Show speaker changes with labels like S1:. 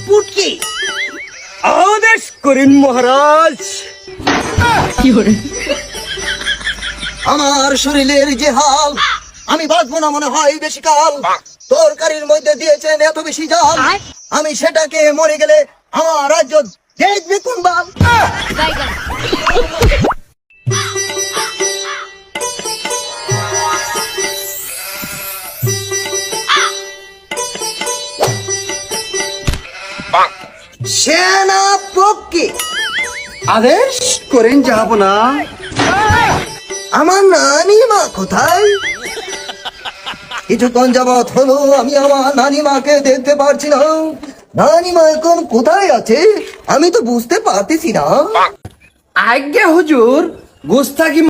S1: পুটকি।
S2: আদেশ করেন মহারাজ।
S1: আমার শরীরের যে হাল, আমি বাঁচবো না মনে হয় বেশি কাল। তরকারির মধ্যে দিয়েছেন এত বেশি জাল, আমি সেটাকে মরে গেলে আমার রাজ্য দেখবে কোন বাল। সেনাপতি,
S2: আদেশ করেন জাহাপনা।
S1: আমার নানিমা কোথায়? কিছুক্ষণ যাবৎ হলো আমি আমার নানিমাকে দেখতে পারছি না। নানিমা এখন কোথায় আছে আমি তো বুঝতে পারতেছি না।
S2: আজ্ঞা হুজুর, গোস্তাকি